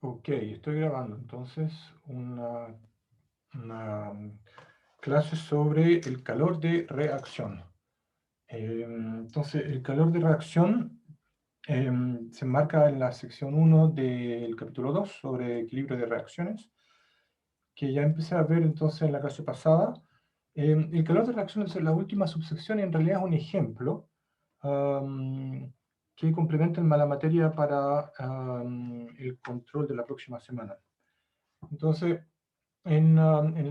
Ok, estoy grabando entonces una clase sobre el calor de reacción. Entonces, el calor de reacción se enmarca en la sección 1 del capítulo 2 sobre equilibrio de reacciones, que ya empecé a ver entonces en la clase pasada. El calor de reacción es la última subsección y en realidad es un ejemplo que complementa la materia para el control de la próxima semana. Entonces, en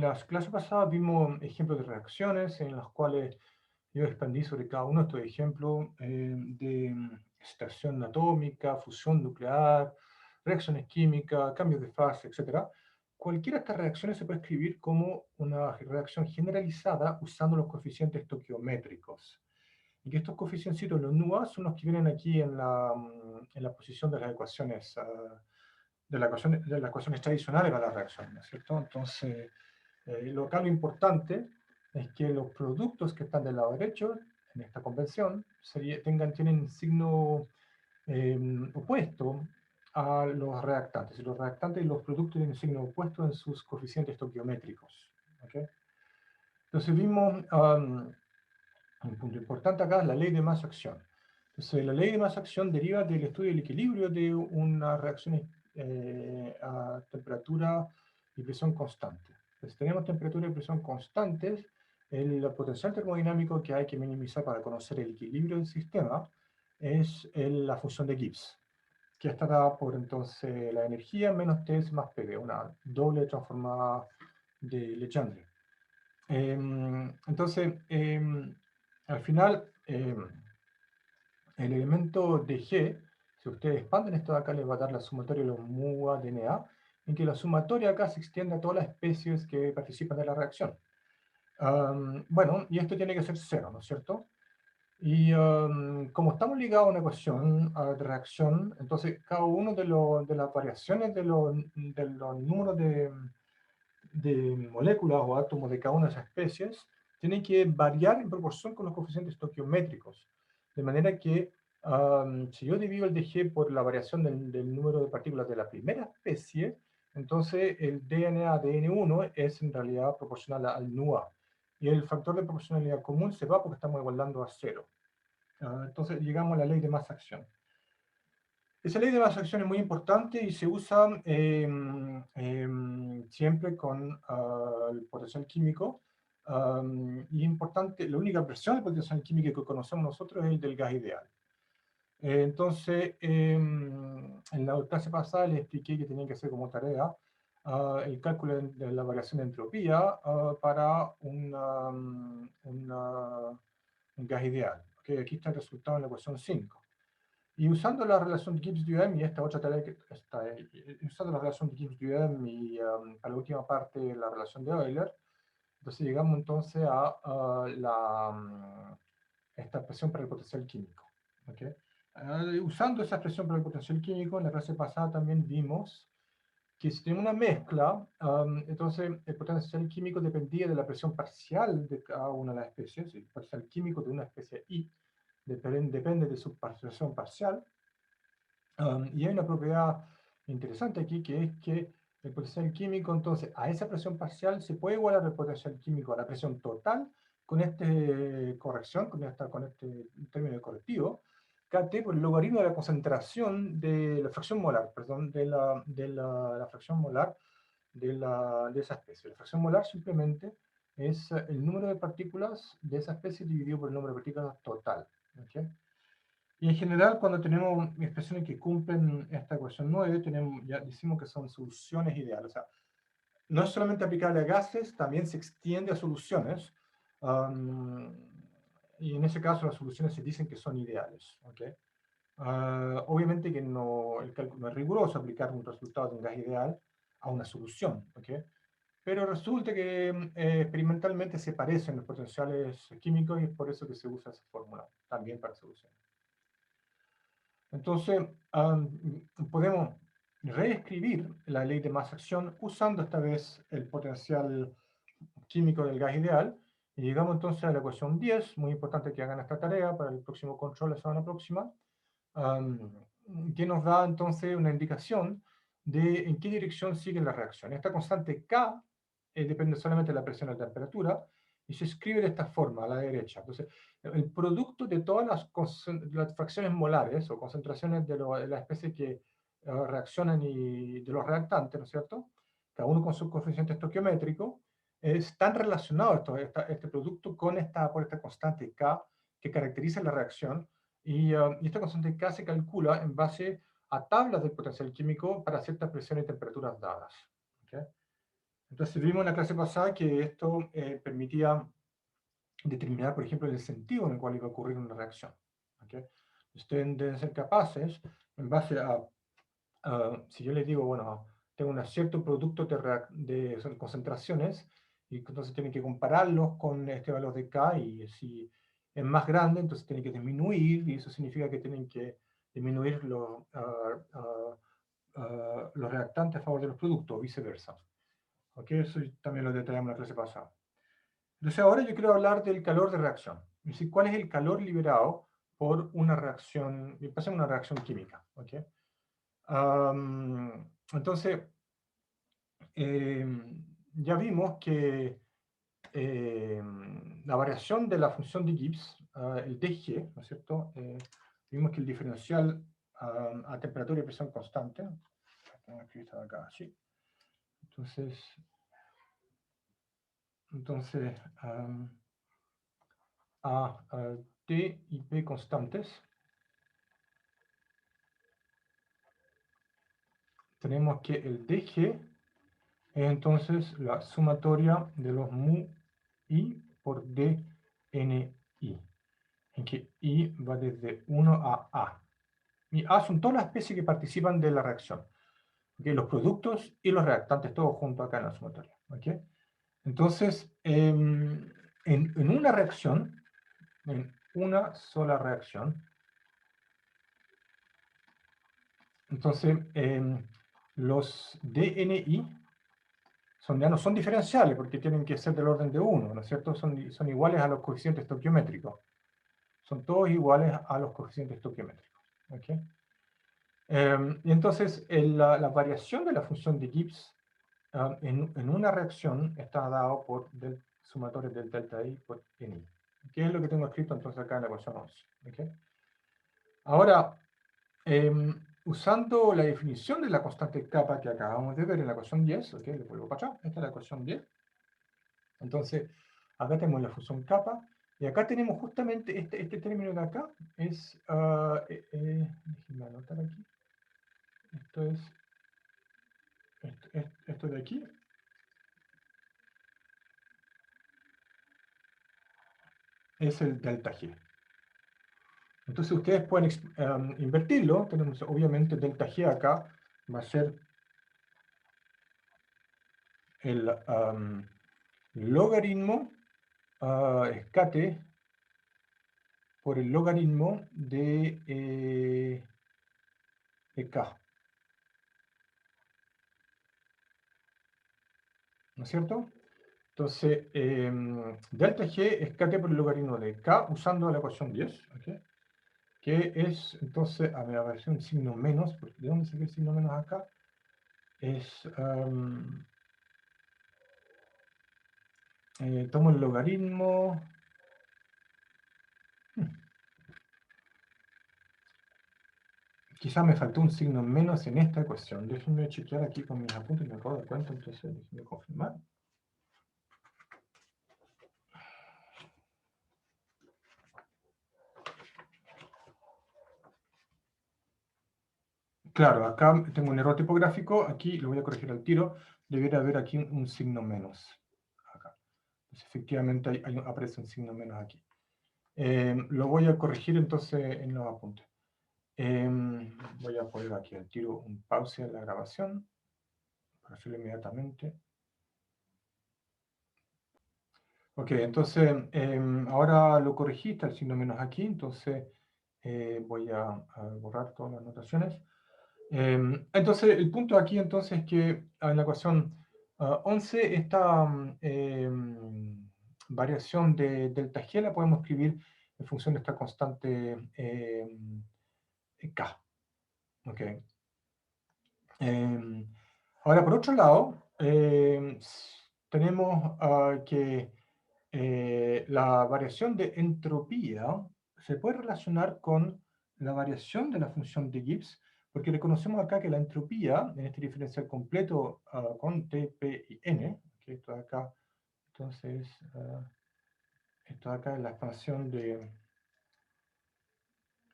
las clases pasadas vimos ejemplos de reacciones en las cuales yo expandí sobre cada uno de estos ejemplos de extracción atómica, fusión nuclear, reacciones químicas, cambios de fase, etc. Cualquiera de estas reacciones se puede escribir como una reacción generalizada usando los coeficientes estoquiométricos. Y que estos coeficientes, los NUA, son los que vienen aquí en la posición de las ecuaciones de las ecuaciones tradicionales para la reacción, ¿no es cierto? Entonces, lo importante es que los productos que están del lado derecho, en esta convención, tienen signo opuesto a los reactantes. Y los reactantes y los productos tienen signo opuesto en sus coeficientes estoquiométricos. ¿Okay? Entonces vimos un punto importante acá, es la ley de masa-acción. Entonces, la ley de masa-acción deriva del estudio del equilibrio de una reacción a temperatura y presión constante. Entonces, tenemos temperatura y presión constantes, el potencial termodinámico que hay que minimizar para conocer el equilibrio del sistema es la función de Gibbs, que está dada por entonces la energía menos T más PV, una doble transformada de Legendre. Entonces, al final, el elemento de G, si ustedes expanden esto de acá, les va a dar la sumatoria de los mu a DNA, en que la sumatoria acá se extiende a todas las especies que participan de la reacción. Bueno, y esto tiene que ser cero, ¿no es cierto? Y como estamos ligados a una ecuación de reacción, entonces cada uno de las variaciones de los números de moléculas o átomos de cada una de esas especies tienen que variar en proporción con los coeficientes estoquiométricos. De manera que si yo divido el dG por la variación del número de partículas de la primera especie, entonces el DNA de N1 es en realidad proporcional al NUA. Y el factor de proporcionalidad común se va porque estamos igualando a cero. Entonces llegamos a la ley de masa-acción. Esa ley de masa-acción es muy importante y se usa siempre con el potencial químico. Y importante, la única versión del potencial químico que conocemos nosotros es el del gas ideal. Entonces, en la clase pasada les expliqué que tenían que hacer como tarea el cálculo de la variación de entropía para un gas ideal. Okay, aquí está el resultado en la ecuación 5. Y usando la relación de Gibbs-Duhem y esta otra tarea que está, usando la relación de Gibbs-Duhem y para la última parte la relación de Euler, entonces llegamos entonces a esta expresión para el potencial químico. ¿Okay? Usando esa expresión para el potencial químico, en la clase pasada también vimos que si tenemos una mezcla, entonces el potencial químico dependía de la presión parcial de cada una de las especies. El potencial químico de una especie I depende de su presión parcial. Y hay una propiedad interesante aquí, que es que el potencial químico, entonces, a esa presión parcial se puede igualar el potencial químico a la presión total con esta corrección, con este término de correctivo, KT por el logaritmo de la concentración de la fracción molar, perdón, de la fracción molar de esa especie. La fracción molar simplemente es el número de partículas de esa especie dividido por el número de partículas total. ¿Okay? Y en general, cuando tenemos expresiones que cumplen esta ecuación 9, ya decimos que son soluciones ideales. O sea, no es solamente aplicable a gases, también se extiende a soluciones. Y en ese caso, las soluciones se dicen que son ideales. ¿Okay? Obviamente que el cálculo no es riguroso aplicar un resultado de un gas ideal a una solución. ¿Okay? Pero resulta que experimentalmente se parecen los potenciales químicos y es por eso que se usa esa fórmula también para soluciones. Entonces, podemos reescribir la ley de masa-acción usando esta vez el potencial químico del gas ideal. Y llegamos entonces a la ecuación 10, muy importante que hagan esta tarea para el próximo control la semana próxima, que nos da entonces una indicación de en qué dirección sigue la reacción. Esta constante K depende solamente de la presión y la temperatura, y se escribe de esta forma, a la derecha. Entonces, el producto de todas las fracciones molares o concentraciones de la especie que reaccionan y de los reactantes, ¿no es cierto? Cada uno con su coeficiente estoquiométrico, están relacionados este producto con por esta constante K que caracteriza la reacción, y esta constante K se calcula en base a tablas del potencial químico para ciertas presiones y temperaturas dadas. ¿Okay? Entonces vimos en la clase pasada que esto permitía determinar, por ejemplo, el sentido en el cual iba a ocurrir una reacción. ¿Okay? Ustedes deben ser capaces, en base si yo les digo, bueno, tengo un cierto producto son concentraciones, y entonces tienen que compararlos con este valor de K, y si es más grande, entonces tienen que disminuir, y eso significa que tienen que disminuir los reactantes a favor de los productos, o viceversa. ¿Ok? Eso también lo detallamos en la clase pasada. Entonces ahora yo quiero hablar del calor de reacción. Es decir, cuál es el calor liberado por una reacción, pasa una reacción química. ¿Ok? Entonces, ya vimos que la variación de la función de Gibbs, el dg, ¿no es cierto? Vimos que el diferencial a temperatura y presión constante, tengo escrito acá, sí. Entonces a T y P constantes, tenemos que el dg es entonces la sumatoria de los mu I por dni, en que I va desde 1 a. Y A son todas las especies que participan de la reacción. ¿Okay? Los productos y los reactantes, todos juntos acá en la sumatoria. ¿Okay? Entonces, en una reacción, en una sola reacción, entonces los DNI ya no son diferenciales porque tienen que ser del orden de 1, ¿no es cierto? Son iguales a los coeficientes estoquiométricos. Son todos iguales a los coeficientes estoquiométricos. ¿Okay? Y entonces la variación de la función de Gibbs en una reacción está dado por sumatorio del delta I por Ni. ¿Qué es lo que tengo escrito entonces acá en la ecuación 11? ¿Okay? Ahora, usando la definición de la constante kappa que acabamos de ver en la ecuación 10, ¿okay? Le vuelvo para atrás, esta es la ecuación 10. Entonces, acá tenemos la función kappa, y acá tenemos justamente este término de acá, déjenme anotar aquí, esto de aquí, es el delta G. Entonces ustedes pueden invertirlo, tenemos obviamente delta G acá, va a ser el logaritmo escate por el logaritmo de K. ¿No es cierto? Entonces, delta G escate por el logaritmo de K usando la ecuación 10, ¿okay? Que es, entonces, a ver, apareció un signo menos, ¿de dónde saqué el signo menos acá? Es, tomo el logaritmo, quizá me faltó un signo menos en esta ecuación. Déjenme chequear aquí con mis apuntes, me acabo de dar cuenta, entonces déjenme confirmar. Claro, acá tengo un error tipográfico, aquí lo voy a corregir al tiro, debería haber aquí un signo menos. Acá. Entonces, efectivamente aparece un signo menos aquí. Lo voy a corregir entonces en los apuntes. Voy a poner aquí al tiro un pause en la grabación, para hacerlo inmediatamente. Ok, entonces ahora lo corregiste el signo menos aquí, entonces voy a borrar todas las notaciones. Entonces el punto aquí entonces es que en la ecuación 11 esta variación de delta G la podemos escribir en función de esta constante K. Okay. Ahora, por otro lado, tenemos que la variación de entropía se puede relacionar con la variación de la función de Gibbs, porque reconocemos acá que la entropía, en este diferencial completo con T, P y N, que esto de acá, entonces, esto de acá es la expansión de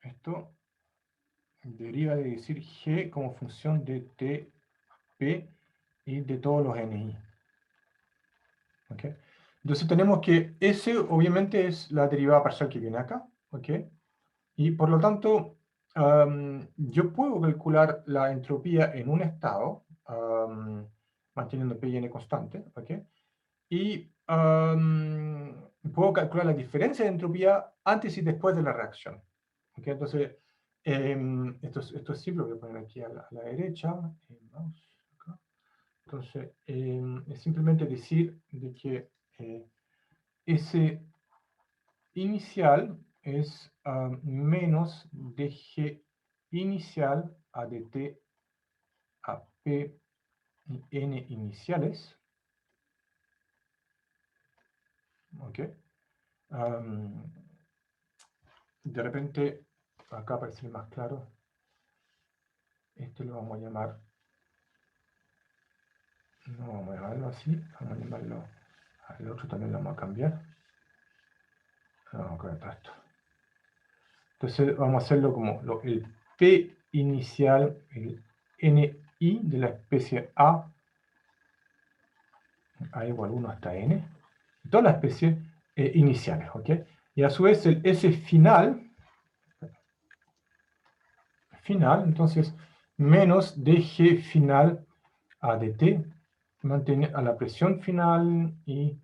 esto, deriva de decir G como función de T, P y de todos los NI. ¿Okay? Entonces tenemos que S obviamente es la derivada parcial que viene acá, ¿ok? Y por lo tanto, yo puedo calcular la entropía en un estado, manteniendo P y N constante, ¿ok? Y puedo calcular la diferencia de entropía antes y después de la reacción. ¿Ok? Entonces, esto es simple, lo voy a poner aquí a la derecha. Vamos acá. Entonces, es simplemente decir de que ese inicial es menos dg inicial a dt a p y n iniciales. ¿Ok? De repente, acá para ser más claro, este lo vamos a llamar, no vamos a llamarlo así, vamos a llamarlo, al otro también lo vamos a cambiar. Vamos a cambiar esto. Entonces vamos a hacerlo como el P inicial, el NI de la especie A igual 1 hasta N, todas las especies iniciales, ¿ok? Y a su vez el S final, entonces menos DG final a DT, mantener a la presión final y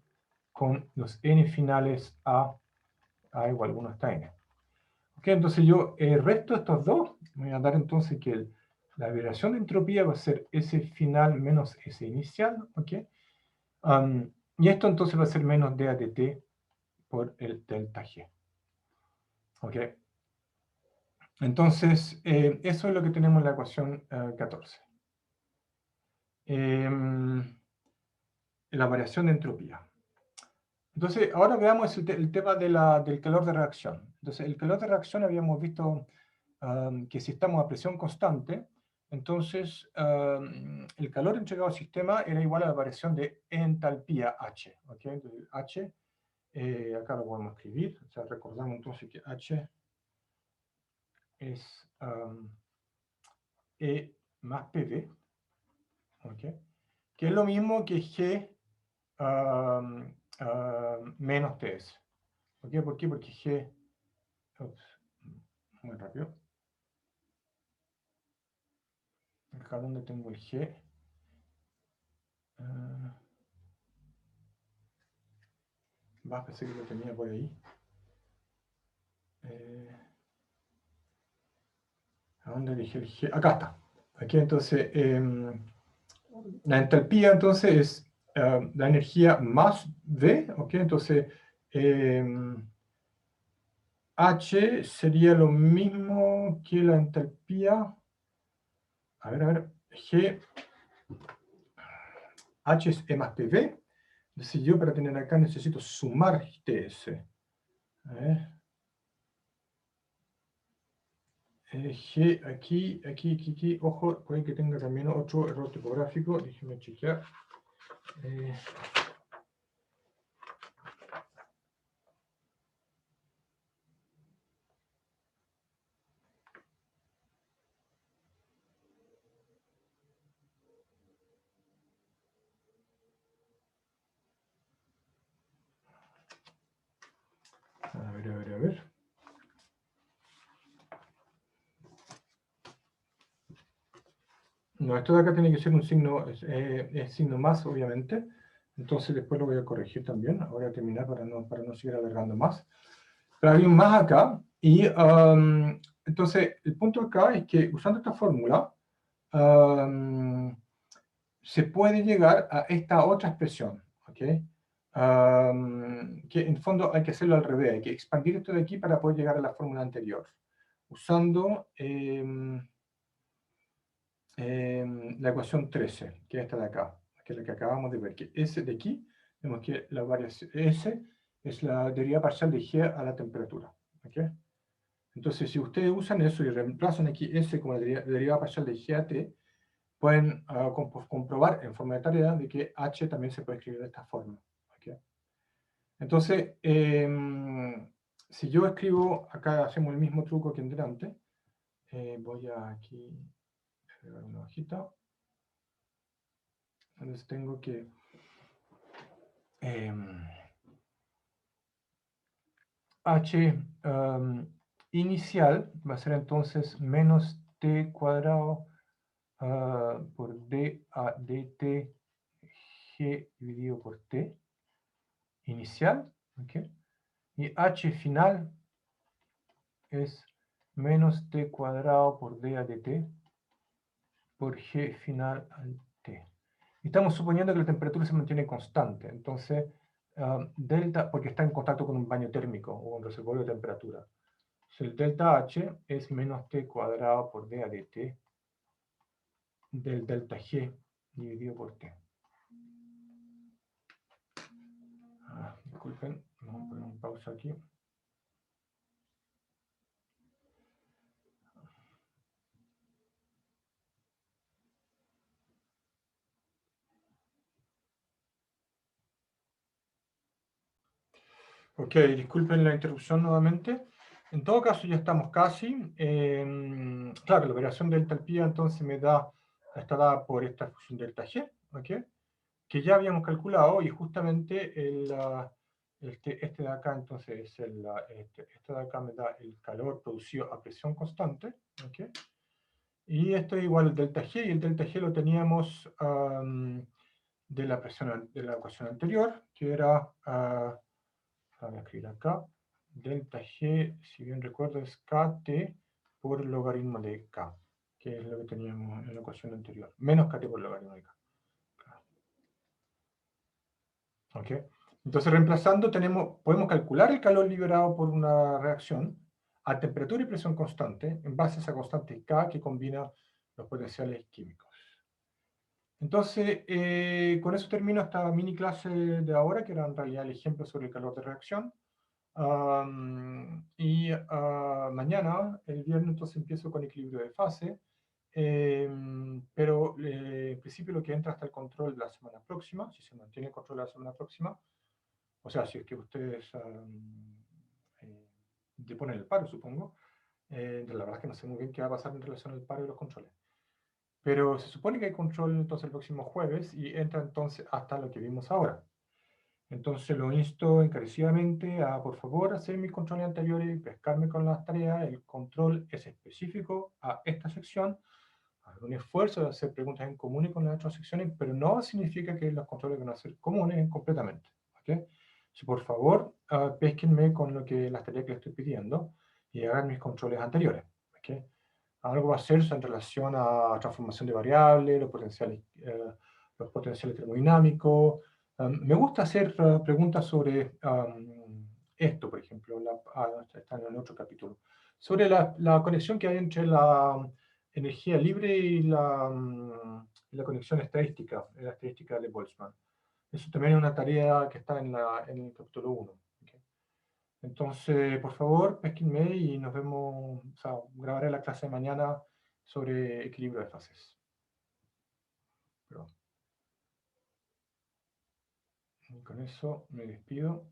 con los N finales A igual 1 hasta N. Ok, entonces yo resto estos dos, me voy a dar entonces que la variación de entropía va a ser S final menos S inicial, ¿ok? Y esto entonces va a ser menos D a dt por el delta G. ¿Ok? Entonces, eso es lo que tenemos en la ecuación 14. La variación de entropía. Entonces, ahora veamos el tema del calor de reacción. Entonces, el calor de reacción habíamos visto que si estamos a presión constante, entonces el calor entregado al sistema era igual a la variación de entalpía H. ¿Ok? Entonces, H, acá lo podemos escribir. O sea, recordamos entonces que H es E más PV, ¿ok? Que es lo mismo que G menos TS. ¿Ok? ¿Por qué? Porque G, ups, muy rápido. Acá donde tengo el G. Pensé que lo tenía por ahí. ¿A dónde dije el G? Acá está. Aquí entonces, la entalpía entonces es la energía más V, ¿ok? Entonces, H sería lo mismo que la entalpía. A ver, G, H es E más PV. Entonces yo para tener acá necesito sumar TS. A ver. G aquí, ojo, puede que tenga también otro error tipográfico, déjenme chequear. A ver. No, esto de acá tiene que ser un signo, es signo más, obviamente. Entonces después lo voy a corregir también. Voy a terminar para no seguir alargando más. Pero hay un más acá. Y entonces el punto acá es que usando esta fórmula se puede llegar a esta otra expresión. ¿Ok? Que en fondo hay que hacerlo al revés. Hay que expandir esto de aquí para poder llegar a la fórmula anterior. Usando... la ecuación 13, que es esta de acá, que es la que acabamos de ver, que S de aquí, vemos que la variación S es la derivada parcial de G a la temperatura. ¿Okay? Entonces, si ustedes usan eso y reemplazan aquí S como la derivada parcial de G a T, pueden comprobar en forma de tarea de que H también se puede escribir de esta forma. ¿Okay? Entonces, si yo escribo, acá hacemos el mismo truco que en delante, voy a aquí agregar una hojita. Entonces tengo que H inicial va a ser entonces menos T cuadrado por D a dt G dividido por T inicial, ¿okay? Y H final es menos T cuadrado por D a dt por G final al T. Y estamos suponiendo que la temperatura se mantiene constante, entonces delta, porque está en contacto con un baño térmico o un reservorio de temperatura. Entonces, el delta H es menos T cuadrado por D a dt del delta G dividido por T. Disculpen, vamos a poner un pausa aquí. Ok, disculpen la interrupción nuevamente. En todo caso, ya estamos casi. Claro, la operación delta al pi entonces está dada por esta función delta G, ¿ok? Que ya habíamos calculado y justamente este de acá entonces es este de acá me da el calor producido a presión constante, ¿ok? Y esto es igual al delta G, y el delta G lo teníamos de la ecuación anterior, que era, voy a escribir acá, delta G, si bien recuerdo, es KT por el logaritmo de K, que es lo que teníamos en la ecuación anterior, menos KT por el logaritmo de K. ¿Ok? Entonces, reemplazando, podemos calcular el calor liberado por una reacción a temperatura y presión constante, en base a esa constante K que combina los potenciales químicos. Entonces, con eso termino esta mini clase de ahora, que era en realidad el ejemplo sobre el calor de reacción. Mañana, el viernes, entonces empiezo con equilibrio de fase, pero en principio lo que entra hasta el control de la semana próxima, si se mantiene el control de la semana próxima, o sea, si es que ustedes deponen el paro, supongo. La verdad es que no sé muy bien qué va a pasar en relación al paro y los controles. Pero se supone que hay control entonces el próximo jueves y entra entonces hasta lo que vimos ahora. Entonces lo insto encarecidamente a, por favor, hacer mis controles anteriores, pescarme con las tareas. El control es específico a esta sección. Hacer un esfuerzo de hacer preguntas en común con las otras secciones, pero no significa que los controles van a ser comunes completamente. ¿Okay? Si por favor, pésquenme con las tareas que les estoy pidiendo y hagan mis controles anteriores. ¿Okay? Algo va a hacerse en relación a transformación de variables, los potenciales termodinámicos. Me gusta hacer preguntas sobre esto, por ejemplo, está en el otro capítulo, sobre la conexión que hay entre la energía libre y la conexión estadística, la estadística de Boltzmann. Eso también es una tarea que está en el capítulo 1. ¿Okay? Entonces, por favor, pésquenme y nos vemos, o sea, grabaré la clase de mañana sobre equilibrio de fases. Perdón. Y con eso me despido.